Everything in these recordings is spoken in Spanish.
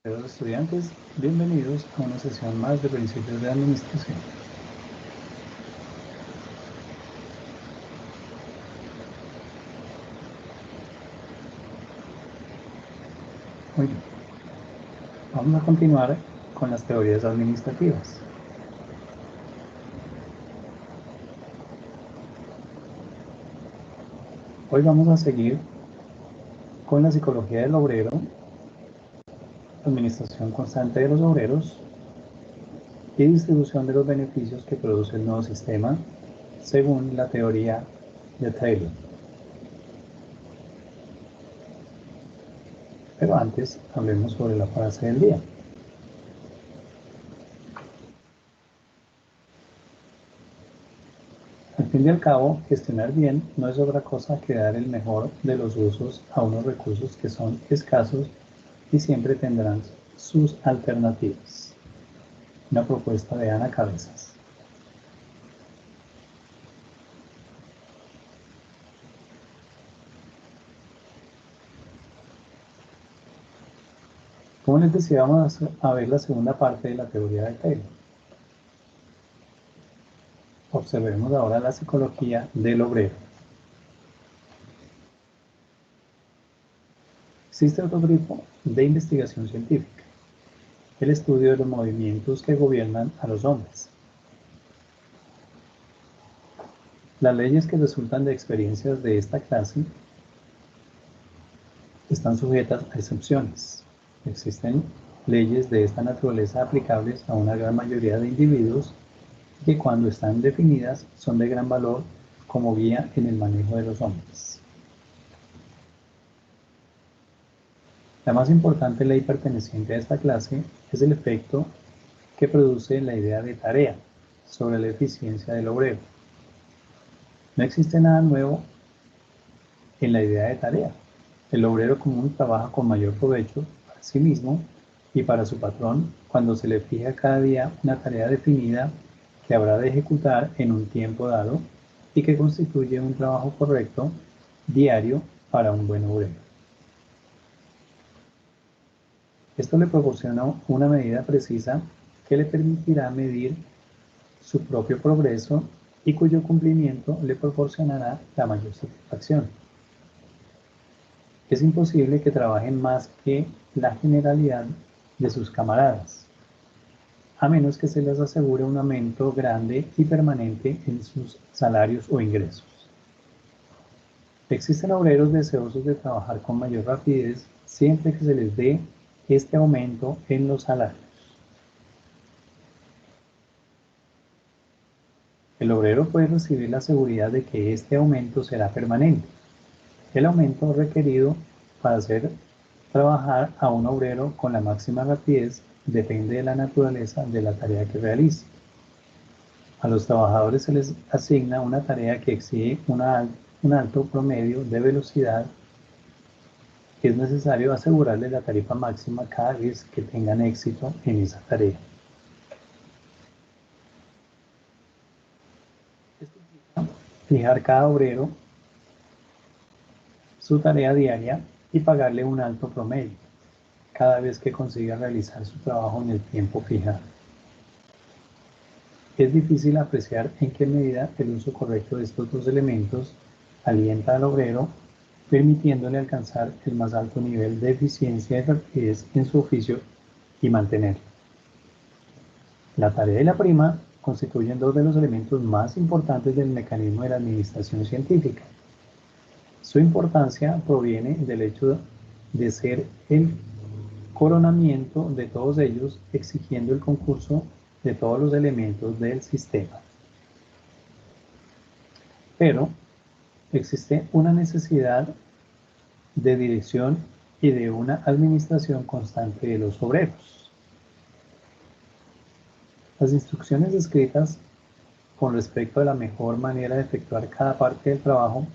Queridos estudiantes, bienvenidos a una sesión más de Principios de Administración. Muy bien, vamos a continuar con las teorías administrativas. Hoy vamos a seguir con la psicología del obrero, administración constante de los obreros y distribución de los beneficios que produce el nuevo sistema según la teoría de Taylor. Pero antes, hablemos sobre la frase del día. Al fin y al cabo, gestionar bien no es otra cosa que dar el mejor de los usos a unos recursos que son escasos y siempre tendrán sus alternativas. Una propuesta de Ana Cabezas. Como les decía, vamos a ver la segunda parte de la teoría de Taylor. Observemos ahora la psicología del obrero. Existe otro tipo de investigación científica, el estudio de los movimientos que gobiernan a los hombres. Las leyes que resultan de experiencias de esta clase están sujetas a excepciones. Existen leyes de esta naturaleza aplicables a una gran mayoría de individuos que cuando están definidas son de gran valor como guía en el manejo de los hombres. La más importante ley perteneciente a esta clase es el efecto que produce la idea de tarea sobre la eficiencia del obrero. No existe nada nuevo en la idea de tarea. El obrero común trabaja con mayor provecho para sí mismo y para su patrón cuando se le fija cada día una tarea definida que habrá de ejecutar en un tiempo dado y que constituye un trabajo correcto diario para un buen obrero. Esto le proporciona una medida precisa que le permitirá medir su propio progreso y cuyo cumplimiento le proporcionará la mayor satisfacción. Es imposible que trabajen más que la generalidad de sus camaradas, a menos que se les asegure un aumento grande y permanente en sus salarios o ingresos. Existen obreros deseosos de trabajar con mayor rapidez siempre que se les dé este aumento en los salarios. El obrero puede recibir la seguridad de que este aumento será permanente. El aumento requerido para hacer trabajar a un obrero con la máxima rapidez depende de la naturaleza de la tarea que realice. A los trabajadores se les asigna una tarea que exige un alto promedio de velocidad. Es necesario asegurarles la tarifa máxima cada vez que tengan éxito en esa tarea. Esto implica fijar cada obrero su tarea diaria y pagarle un alto promedio cada vez que consiga realizar su trabajo en el tiempo fijado. Es difícil apreciar en qué medida el uso correcto de estos dos elementos alienta al obrero, permitiéndole alcanzar el más alto nivel de eficiencia y rapidez en su oficio y mantenerlo. La tarea y la prima constituyen dos de los elementos más importantes del mecanismo de la administración científica. Su importancia proviene del hecho de ser el coronamiento de todos ellos, exigiendo el concurso de todos los elementos del sistema. Pero existe una necesidad de dirección y de una administración constante de los obreros. Las instrucciones escritas con respecto a la mejor manera de efectuar cada parte del trabajo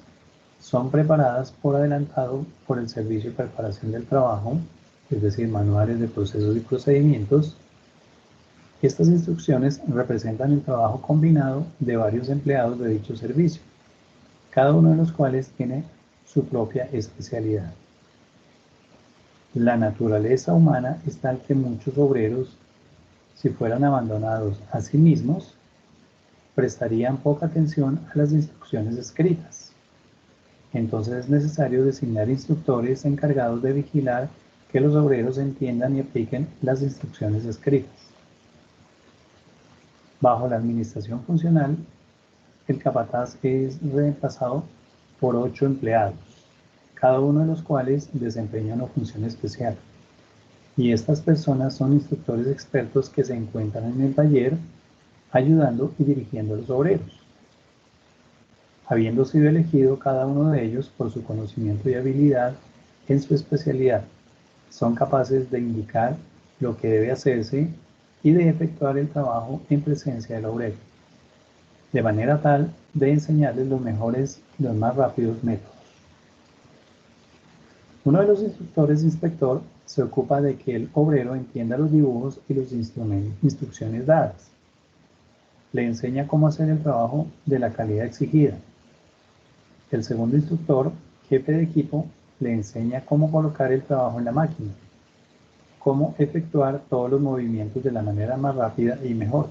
son preparadas por adelantado por el Servicio de Preparación del Trabajo, es decir, manuales de procesos y procedimientos. Estas instrucciones representan el trabajo combinado de varios empleados de dicho servicio, cada uno de los cuales tiene su propia especialidad. La naturaleza humana es tal que muchos obreros, si fueran abandonados a sí mismos, prestarían poca atención a las instrucciones escritas. Entonces es necesario designar instructores encargados de vigilar que los obreros entiendan y apliquen las instrucciones escritas. Bajo la administración funcional, el capataz es reemplazado por 8 empleados, cada uno de los cuales desempeña una función especial. Y estas personas son instructores expertos que se encuentran en el taller ayudando y dirigiendo a los obreros. Habiendo sido elegido cada uno de ellos por su conocimiento y habilidad en su especialidad, son capaces de indicar lo que debe hacerse y de efectuar el trabajo en presencia del obrero, de manera tal de enseñarles los mejores y los más rápidos métodos. Uno de los instructores inspector se ocupa de que el obrero entienda los dibujos y las instrucciones dadas. Le enseña cómo hacer el trabajo de la calidad exigida. El segundo instructor, jefe de equipo, le enseña cómo colocar el trabajo en la máquina, cómo efectuar todos los movimientos de la manera más rápida y mejor.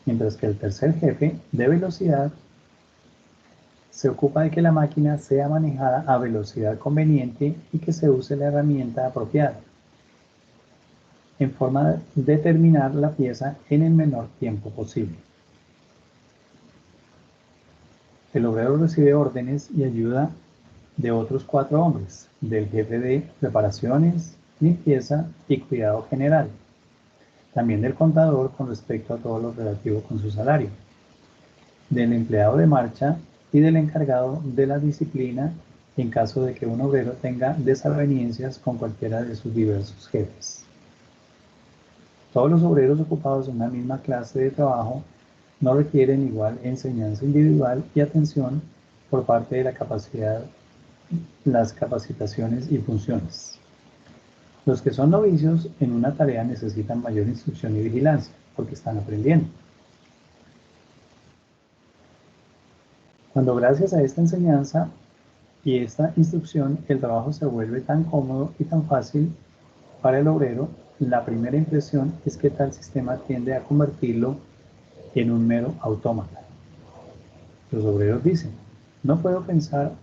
Mientras que el tercer jefe, de velocidad, se ocupa de que la máquina sea manejada a velocidad conveniente y que se use la herramienta apropiada, en forma de terminar la pieza en el menor tiempo posible. El obrero recibe órdenes y ayuda de otros 4 hombres, del jefe de reparaciones, limpieza y cuidado general, también del contador con respecto a todo lo relativo con su salario, del empleado de marcha y del encargado de la disciplina en caso de que un obrero tenga desavenencias con cualquiera de sus diversos jefes. Todos los obreros ocupados en una misma clase de trabajo no requieren igual enseñanza individual y atención por parte de las capacitaciones y funciones. Los que son novicios en una tarea necesitan mayor instrucción y vigilancia, porque están aprendiendo. Cuando gracias a esta enseñanza y esta instrucción el trabajo se vuelve tan cómodo y tan fácil para el obrero, la primera impresión es que tal sistema tiende a convertirlo en un mero autómata. Los obreros dicen, no puedo pensar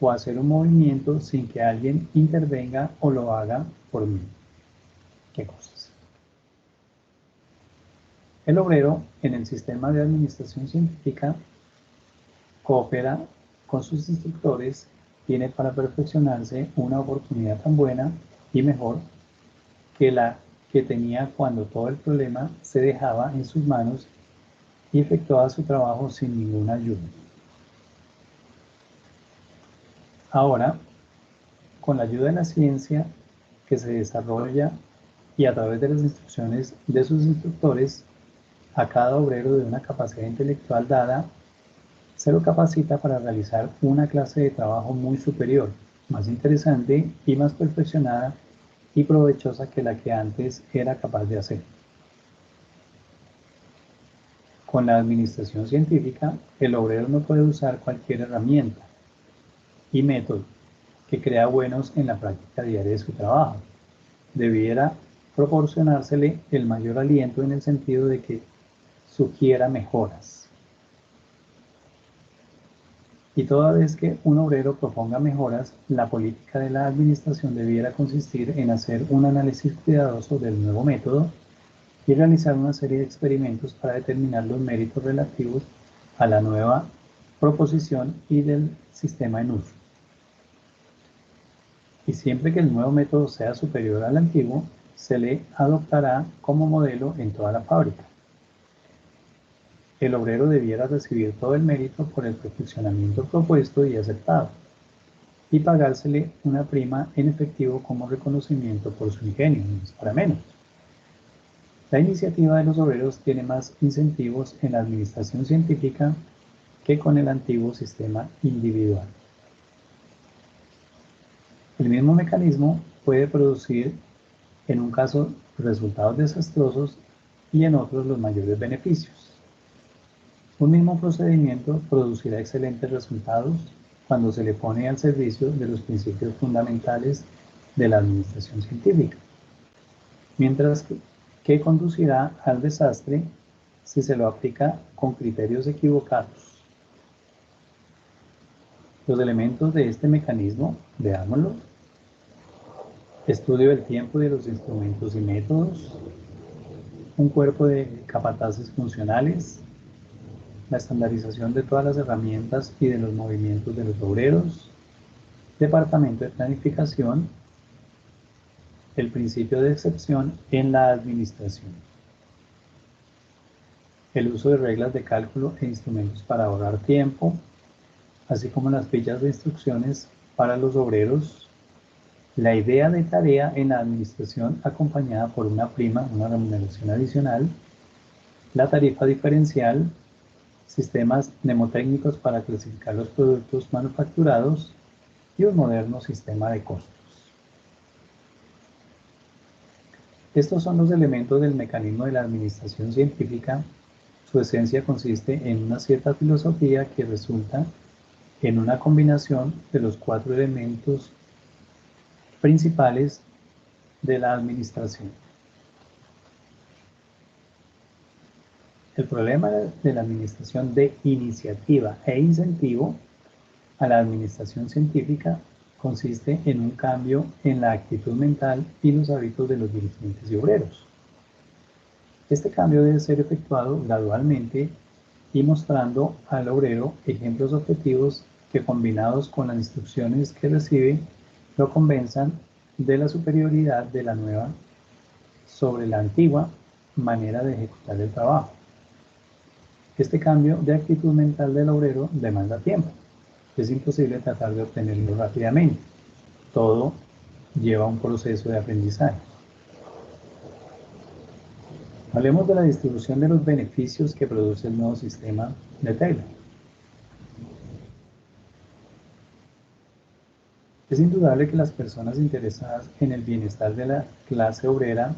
o hacer un movimiento sin que alguien intervenga o lo haga por mí. ¿Qué cosas? El obrero en el sistema de administración científica coopera con sus instructores, tiene para perfeccionarse una oportunidad tan buena y mejor que la que tenía cuando todo el problema se dejaba en sus manos y efectuaba su trabajo sin ninguna ayuda. Ahora, con la ayuda de la ciencia que se desarrolla y a través de las instrucciones de sus instructores, a cada obrero de una capacidad intelectual dada, se lo capacita para realizar una clase de trabajo muy superior, más interesante y más perfeccionada y provechosa que la que antes era capaz de hacer. Con la administración científica, el obrero no puede usar cualquier herramienta y método que crea buenos en la práctica diaria de su trabajo. Debiera proporcionársele el mayor aliento en el sentido de que sugiera mejoras. Y toda vez que un obrero proponga mejoras, la política de la administración debiera consistir en hacer un análisis cuidadoso del nuevo método y realizar una serie de experimentos para determinar los méritos relativos a la nueva proposición y del sistema en uso. Y siempre que el nuevo método sea superior al antiguo, se le adoptará como modelo en toda la fábrica. El obrero debiera recibir todo el mérito por el perfeccionamiento propuesto y aceptado, y pagársele una prima en efectivo como reconocimiento por su ingenio, no es para menos. La iniciativa de los obreros tiene más incentivos en la administración científica que con el antiguo sistema individual. El mismo mecanismo puede producir en un caso resultados desastrosos y en otros los mayores beneficios. Un mismo procedimiento producirá excelentes resultados cuando se le pone al servicio de los principios fundamentales de la administración científica, mientras que conducirá al desastre si se lo aplica con criterios equivocados. Los elementos de este mecanismo, veámoslo: estudio del tiempo y de los instrumentos y métodos, un cuerpo de capataces funcionales, la estandarización de todas las herramientas y de los movimientos de los obreros, departamento de planificación, el principio de excepción en la administración, el uso de reglas de cálculo e instrumentos para ahorrar tiempo, así como las fichas de instrucciones para los obreros, la idea de tarea en la administración acompañada por una prima, una remuneración adicional, la tarifa diferencial, sistemas mnemotécnicos para clasificar los productos manufacturados y un moderno sistema de costos. Estos son los elementos del mecanismo de la administración científica. Su esencia consiste en una cierta filosofía que resulta en una combinación de los 4 elementos principales de la administración. El problema de la administración de iniciativa e incentivo a la administración científica consiste en un cambio en la actitud mental y los hábitos de los dirigentes y obreros. Este cambio debe ser efectuado gradualmente y mostrando al obrero ejemplos objetivos que, combinados con las instrucciones que recibe, lo convenzan de la superioridad de la nueva sobre la antigua manera de ejecutar el trabajo. Este cambio de actitud mental del obrero demanda tiempo. Es imposible tratar de obtenerlo rápidamente. Todo lleva un proceso de aprendizaje. Hablemos de la distribución de los beneficios que produce el nuevo sistema de Taylor. Es indudable que las personas interesadas en el bienestar de la clase obrera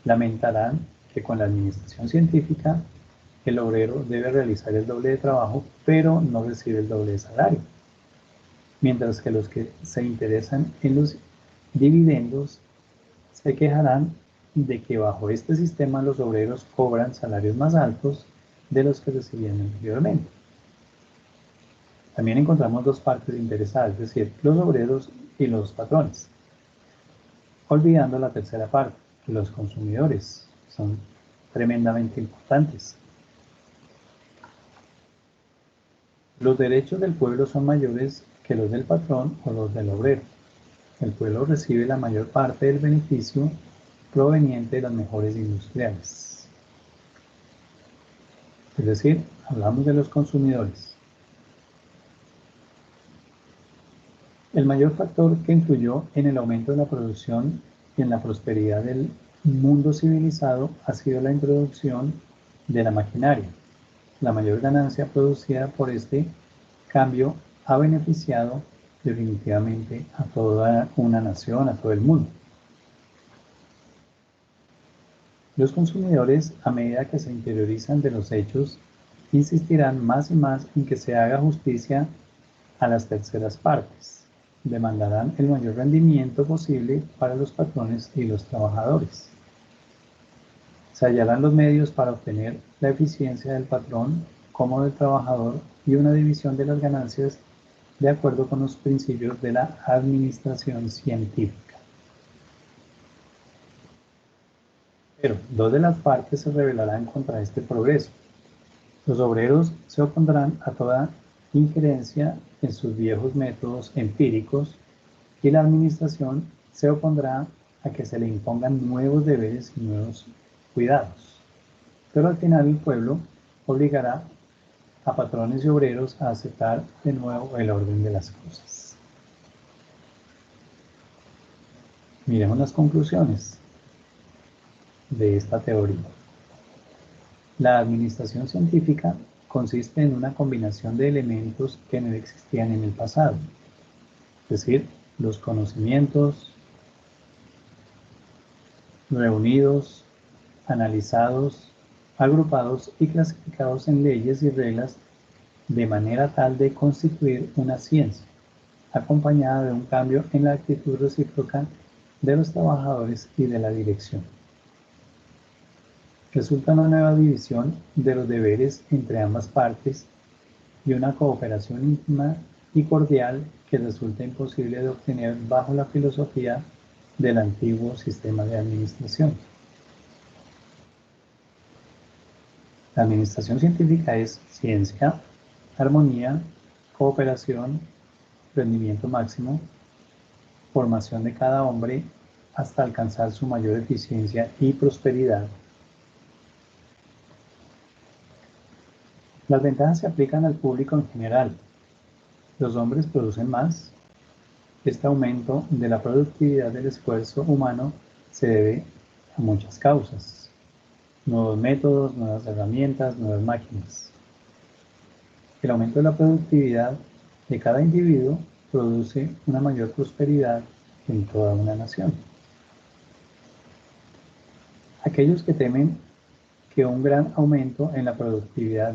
lamentarán que con la administración científica el obrero debe realizar el doble de trabajo, pero no recibe el doble de salario. Mientras que los que se interesan en los dividendos se quejarán de que bajo este sistema los obreros cobran salarios más altos de los que recibían anteriormente. También encontramos dos partes interesadas, es decir, los obreros y los patrones. Olvidando la tercera parte, los consumidores son tremendamente importantes. Los derechos del pueblo son mayores que los del patrón o los del obrero. El pueblo recibe la mayor parte del beneficio proveniente de las mejores industriales. Es decir, hablamos de los consumidores. El mayor factor que influyó en el aumento de la producción y en la prosperidad del mundo civilizado ha sido la introducción de la maquinaria. La mayor ganancia producida por este cambio ha beneficiado definitivamente a toda una nación, a todo el mundo. Los consumidores, a medida que se interiorizan de los hechos, insistirán más y más en que se haga justicia a las terceras partes. Demandarán el mayor rendimiento posible para los patrones y los trabajadores. Se hallarán los medios para obtener la eficiencia del patrón como del trabajador y una división de las ganancias de acuerdo con los principios de la administración científica. Pero dos de las partes se rebelarán contra este progreso. Los obreros se opondrán a toda injerencia en sus viejos métodos empíricos y la administración se opondrá a que se le impongan nuevos deberes y nuevos cuidados. Pero al final el pueblo obligará a patrones y obreros a aceptar de nuevo el orden de las cosas. Miremos las conclusiones de esta teoría. La administración científica consiste en una combinación de elementos que no existían en el pasado, es decir, los conocimientos reunidos, analizados, agrupados y clasificados en leyes y reglas de manera tal de constituir una ciencia, acompañada de un cambio en la actitud recíproca de los trabajadores y de la dirección. Resulta una nueva división de los deberes entre ambas partes y una cooperación íntima y cordial que resulta imposible de obtener bajo la filosofía del antiguo sistema de administración. La administración científica es ciencia, armonía, cooperación, rendimiento máximo, formación de cada hombre hasta alcanzar su mayor eficiencia y prosperidad. Las ventajas se aplican al público en general. Los hombres producen más. Este aumento de la productividad del esfuerzo humano se debe a muchas causas. Nuevos métodos, nuevas herramientas, nuevas máquinas. El aumento de la productividad de cada individuo produce una mayor prosperidad en toda una nación. Aquellos que temen que un gran aumento en la productividad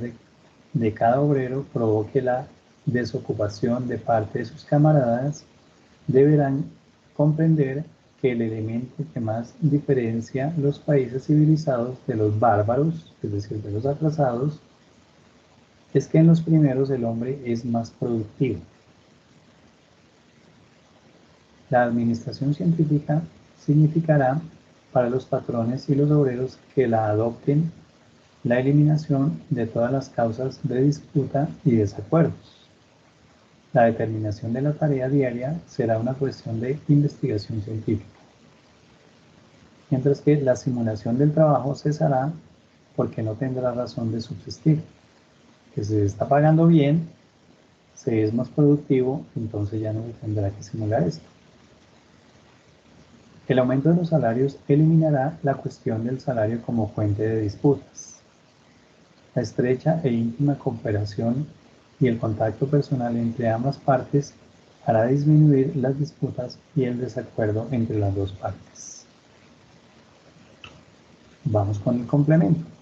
de cada obrero provoque la desocupación de parte de sus camaradas deberán comprender que el elemento que más diferencia los países civilizados de los bárbaros, es decir, de los atrasados, es que en los primeros el hombre es más productivo. La administración científica significará para los patrones y los obreros que la adopten la eliminación de todas las causas de disputa y desacuerdos. La determinación de la tarea diaria será una cuestión de investigación científica, mientras que la simulación del trabajo cesará porque no tendrá razón de subsistir. Que se está pagando bien, se es más productivo, entonces ya no se tendrá que simular esto. El aumento de los salarios eliminará la cuestión del salario como fuente de disputas. La estrecha e íntima cooperación y el contacto personal entre ambas partes hará disminuir las disputas y el desacuerdo entre las dos partes. Vamos con el complemento.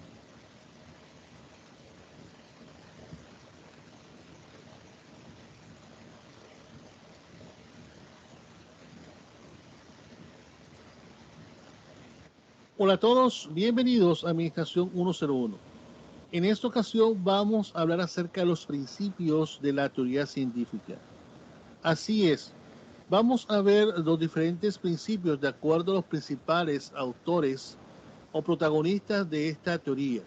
Hola a todos, bienvenidos a Administración 101. En esta ocasión vamos a hablar acerca de los principios de la teoría científica. Así es, vamos a ver los diferentes principios de acuerdo a los principales autores o protagonistas de esta teoría.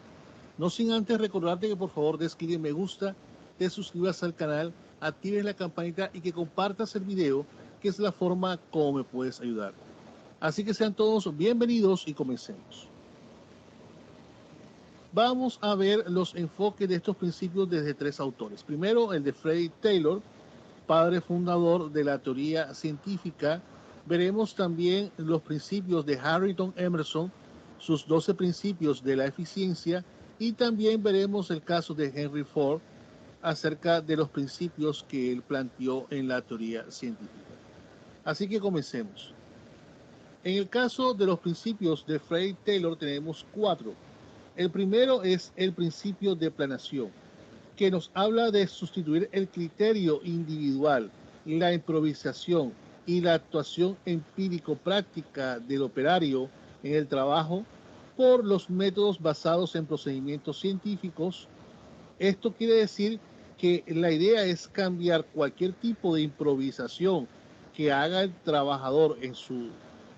No sin antes recordarte que por favor des clic en me gusta, te suscribas al canal, actives la campanita y que compartas el video, que es la forma como me puedes ayudar. Así que sean todos bienvenidos y comencemos. Vamos a ver los enfoques de estos principios desde tres autores. Primero, el de Frederick Taylor, padre fundador de la teoría científica. Veremos también los principios de Harrington Emerson, sus 12 principios de la eficiencia, y también veremos el caso de Henry Ford acerca de los principios que él planteó en la teoría científica. Así que comencemos. En el caso de los principios de Frederick Taylor tenemos 4. El primero es el principio de planeación, que nos habla de sustituir el criterio individual, la improvisación y la actuación empírico-práctica del operario en el trabajo por los métodos basados en procedimientos científicos. Esto quiere decir que la idea es cambiar cualquier tipo de improvisación que haga el trabajador en su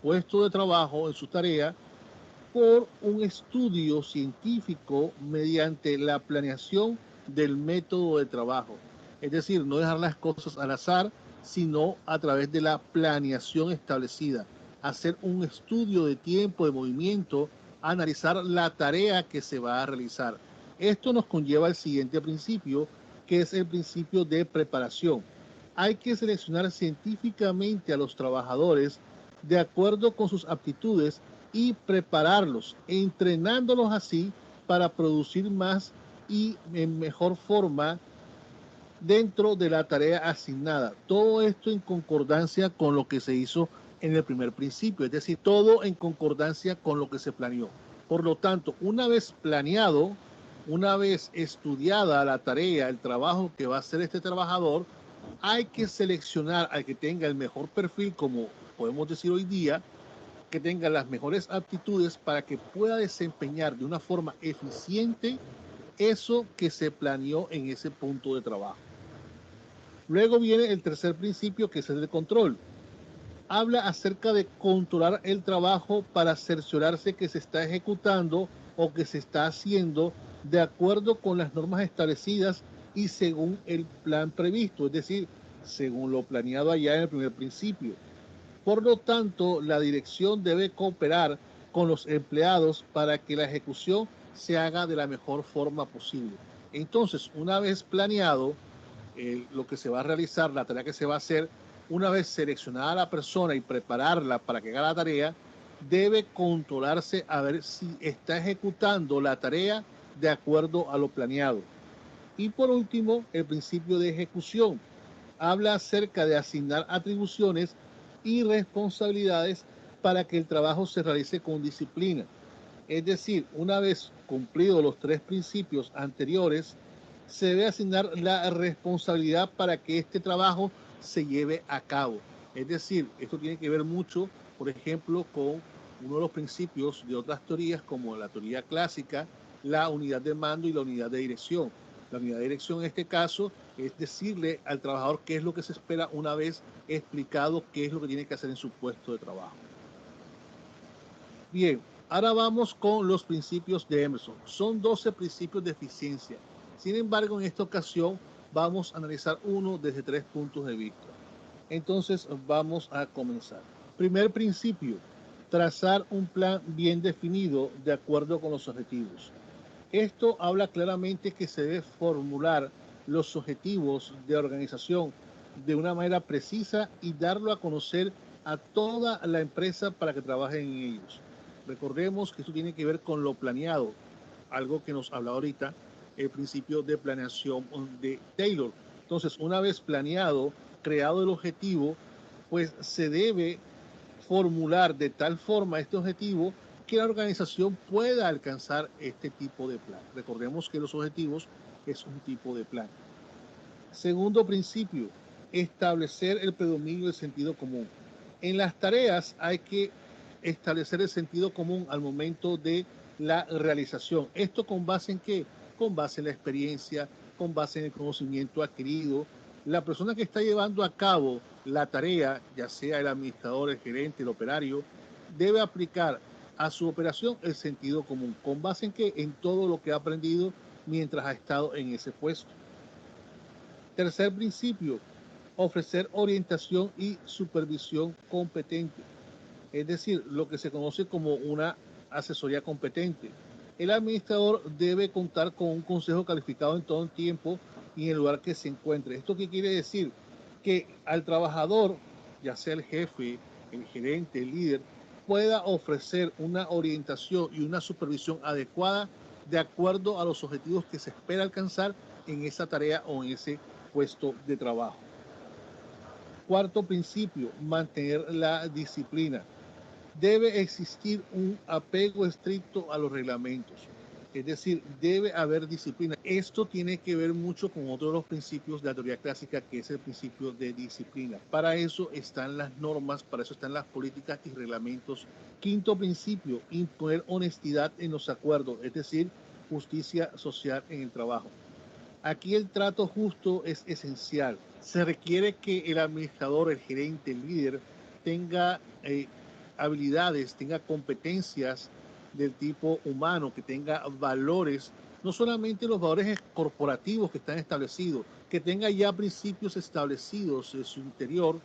puesto de trabajo, en su tarea, por un estudio científico mediante la planeación del método de trabajo. Es decir, no dejar las cosas al azar, sino a través de la planeación establecida. Hacer un estudio de tiempo, de movimiento, analizar la tarea que se va a realizar. Esto nos conlleva al siguiente principio, que es el principio de preparación. Hay que seleccionar científicamente a los trabajadores de acuerdo con sus aptitudes y prepararlos, entrenándolos así para producir más y en mejor forma dentro de la tarea asignada. Todo esto en concordancia con lo que se hizo en el primer principio, es decir, todo en concordancia con lo que se planeó. Por lo tanto, una vez planeado, una vez estudiada la tarea, el trabajo que va a hacer este trabajador, hay que seleccionar al que tenga el mejor perfil como podemos decir hoy día, que tenga las mejores aptitudes para que pueda desempeñar de una forma eficiente eso que se planeó en ese punto de trabajo. Luego viene el tercer principio, que es el de control. Habla acerca de controlar el trabajo para cerciorarse que se está ejecutando o que se está haciendo de acuerdo con las normas establecidas y según el plan previsto, es decir, según lo planeado allá en el primer principio. Por lo tanto, la dirección debe cooperar con los empleados para que la ejecución se haga de la mejor forma posible. Entonces, una vez planeado lo que se va a realizar, la tarea que se va a hacer, una vez seleccionada la persona y prepararla para que haga la tarea, debe controlarse a ver si está ejecutando la tarea de acuerdo a lo planeado. Y por último, el principio de ejecución. Habla acerca de asignar atribuciones y responsabilidades para que el trabajo se realice con disciplina. Es decir, una vez cumplidos los tres principios anteriores, se debe asignar la responsabilidad para que este trabajo se lleve a cabo. Es decir, esto tiene que ver mucho, por ejemplo, con uno de los principios de otras teorías, como la teoría clásica, la unidad de mando y la unidad de dirección. La unidad de dirección en este caso es decirle al trabajador qué es lo que se espera una vez explicado qué es lo que tiene que hacer en su puesto de trabajo. Bien, ahora vamos con los principios de Emerson. Son 12 principios de eficiencia. Sin embargo, en esta ocasión vamos a analizar uno desde 3 puntos de vista. Entonces, vamos a comenzar. Primer principio, trazar un plan bien definido de acuerdo con los objetivos. Esto habla claramente que se debe formular los objetivos de organización de una manera precisa y darlo a conocer a toda la empresa para que trabajen en ellos. Recordemos que esto tiene que ver con lo planeado, algo que nos habla ahorita el principio de planeación de Taylor. Entonces, una vez planeado, creado el objetivo, pues se debe formular de tal forma este objetivo que la organización pueda alcanzar este tipo de plan. Recordemos que los objetivos es un tipo de plan. Segundo principio, establecer el predominio del sentido común. En las tareas hay que establecer el sentido común al momento de la realización. ¿Esto con base en qué? Con base en la experiencia, con base en el conocimiento adquirido. La persona que está llevando a cabo la tarea, ya sea el administrador, el gerente, el operario, debe aplicar a su operación el sentido común. ¿Con base en qué? En todo lo que ha aprendido mientras ha estado en ese puesto. Tercer principio, ofrecer orientación y supervisión competente, es decir, lo que se conoce como una asesoría competente. El administrador debe contar con un consejo calificado en todo el tiempo y en el lugar que se encuentre. ¿Esto qué quiere decir? Que al trabajador, ya sea el jefe, el gerente, el líder, pueda ofrecer una orientación y una supervisión adecuada de acuerdo a los objetivos que se espera alcanzar en esa tarea o en ese puesto de trabajo. Cuarto principio, mantener la disciplina. Debe existir un apego estricto a los reglamentos, es decir, debe haber disciplina. Esto tiene que ver mucho con otro de los principios de la teoría clásica, que es el principio de disciplina. Para eso están las normas, para eso están las políticas y reglamentos. Quinto principio, imponer honestidad en los acuerdos, es decir, justicia social en el trabajo. Aquí el trato justo es esencial. Se requiere que el administrador, el gerente, el líder tenga habilidades, tenga competencias del tipo humano, que tenga valores, no solamente los valores corporativos que están establecidos, que tenga ya principios establecidos en su interior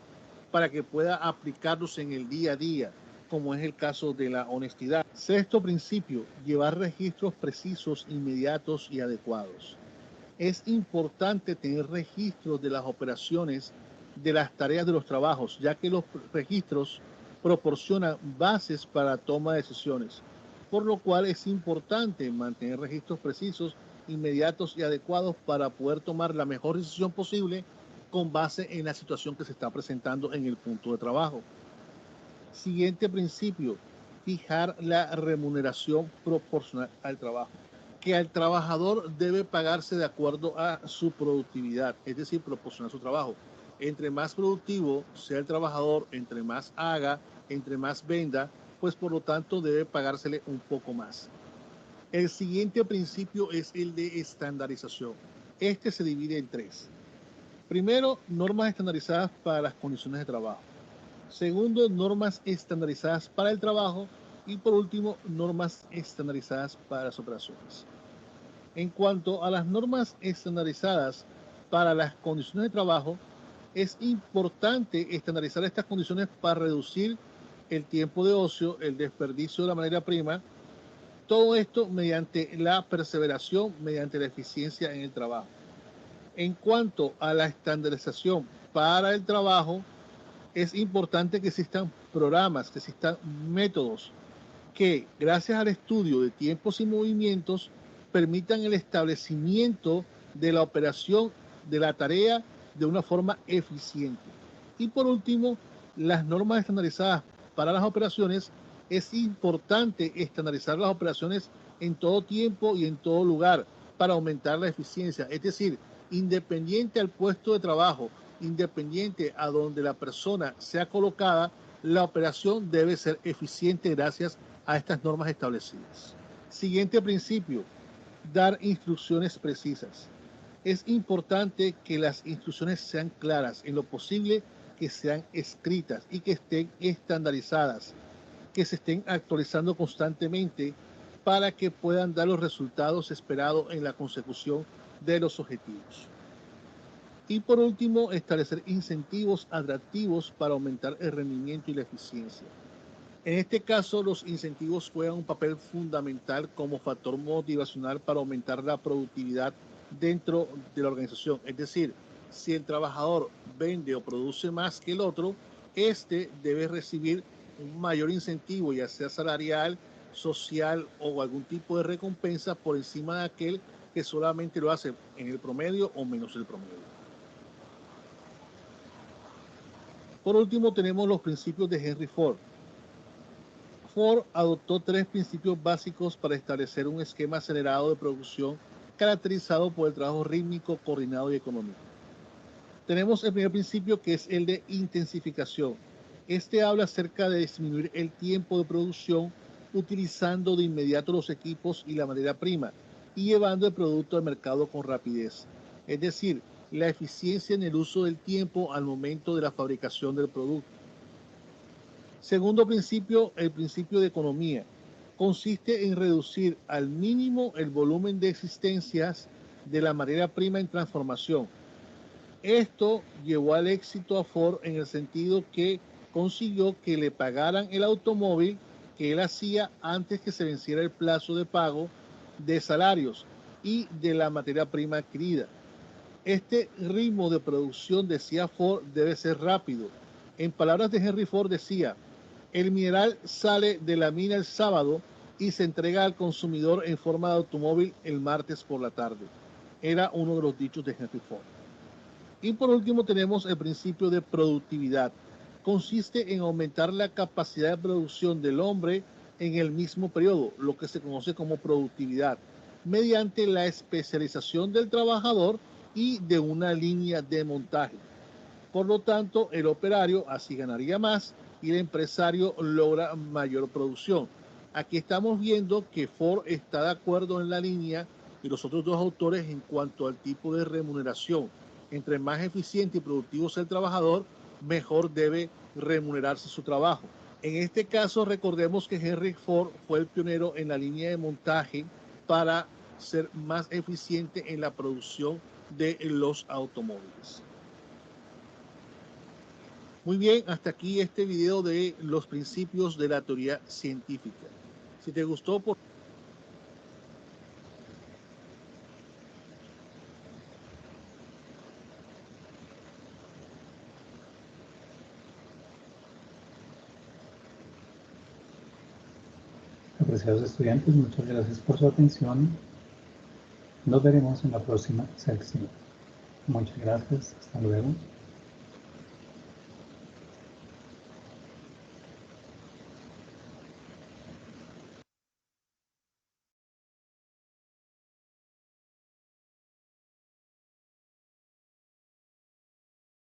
para que pueda aplicarlos en el día a día, como es el caso de la honestidad. Sexto principio, llevar registros precisos, inmediatos y adecuados. Es importante tener registros de las operaciones, de las tareas de los trabajos, ya que los registros proporcionan bases para la toma de decisiones, por lo cual es importante mantener registros precisos, inmediatos y adecuados para poder tomar la mejor decisión posible con base en la situación que se está presentando en el punto de trabajo. Siguiente principio, fijar la remuneración proporcional al trabajo, que al trabajador debe pagarse de acuerdo a su productividad, es decir, proporcionar su trabajo. Entre más productivo sea el trabajador, entre más haga, entre más venda, pues por lo tanto debe pagársele un poco más. El siguiente principio es el de estandarización. Este se divide en tres. Primero, normas estandarizadas para las condiciones de trabajo. Segundo, normas estandarizadas para el trabajo. Y por último, normas estandarizadas para las operaciones. En cuanto a las normas estandarizadas para las condiciones de trabajo, es importante estandarizar estas condiciones para reducir el tiempo de ocio, el desperdicio de la materia prima, todo esto mediante la perseveración, mediante la eficiencia en el trabajo. En cuanto a la estandarización para el trabajo, es importante que existan programas, que existan métodos que, gracias al estudio de tiempos y movimientos, permitan el establecimiento de la operación de la tarea de una forma eficiente. Y por último, las normas estandarizadas para las operaciones. Es importante estandarizar las operaciones en todo tiempo y en todo lugar para aumentar la eficiencia. Es decir, independiente al puesto de trabajo, independiente a donde la persona sea colocada, la operación debe ser eficiente gracias a estas normas establecidas. Siguiente principio, dar instrucciones precisas. Es importante que las instrucciones sean claras, en lo posible que sean escritas y que estén estandarizadas, que se estén actualizando constantemente para que puedan dar los resultados esperados en la consecución de los objetivos. Y por último, establecer incentivos atractivos para aumentar el rendimiento y la eficiencia. En este caso, los incentivos juegan un papel fundamental como factor motivacional para aumentar la productividad dentro de la organización. Es decir, si el trabajador vende o produce más que el otro, este debe recibir un mayor incentivo, ya sea salarial, social o algún tipo de recompensa por encima de aquel que solamente lo hace en el promedio o menos el promedio. Por último, tenemos los principios de Henry Ford. Ford adoptó tres principios básicos para establecer un esquema acelerado de producción caracterizado por el trabajo rítmico, coordinado y económico. Tenemos el primer principio, que es el de intensificación. Este habla acerca de disminuir el tiempo de producción utilizando de inmediato los equipos y la materia prima y llevando el producto al mercado con rapidez. Es decir, la eficiencia en el uso del tiempo al momento de la fabricación del producto. Segundo principio, el principio de economía. Consiste en reducir al mínimo el volumen de existencias de la materia prima en transformación. Esto llevó al éxito a Ford en el sentido que consiguió que le pagaran el automóvil que él hacía antes que se venciera el plazo de pago de salarios y de la materia prima adquirida. Este ritmo de producción, decía Ford, debe ser rápido. En palabras de Henry Ford decía: el mineral sale de la mina el sábado y se entrega al consumidor en forma de automóvil el martes por la tarde. Era uno de los dichos de Henry Ford. Y por último tenemos el principio de productividad. Consiste en aumentar la capacidad de producción del hombre en el mismo periodo, lo que se conoce como productividad, mediante la especialización del trabajador y de una línea de montaje. Por lo tanto, el operario así ganaría más y el empresario logra mayor producción. Aquí estamos viendo que Ford está de acuerdo en la línea y los otros dos autores en cuanto al tipo de remuneración. Entre más eficiente y productivo sea el trabajador, mejor debe remunerarse su trabajo. En este caso, recordemos que Henry Ford fue el pionero en la línea de montaje para ser más eficiente en la producción de los automóviles. Muy bien, hasta aquí este video de los principios de la teoría científica. Si te gustó, por Apreciados estudiantes, muchas gracias por su atención. Nos veremos en la próxima sección. Muchas gracias. Hasta luego.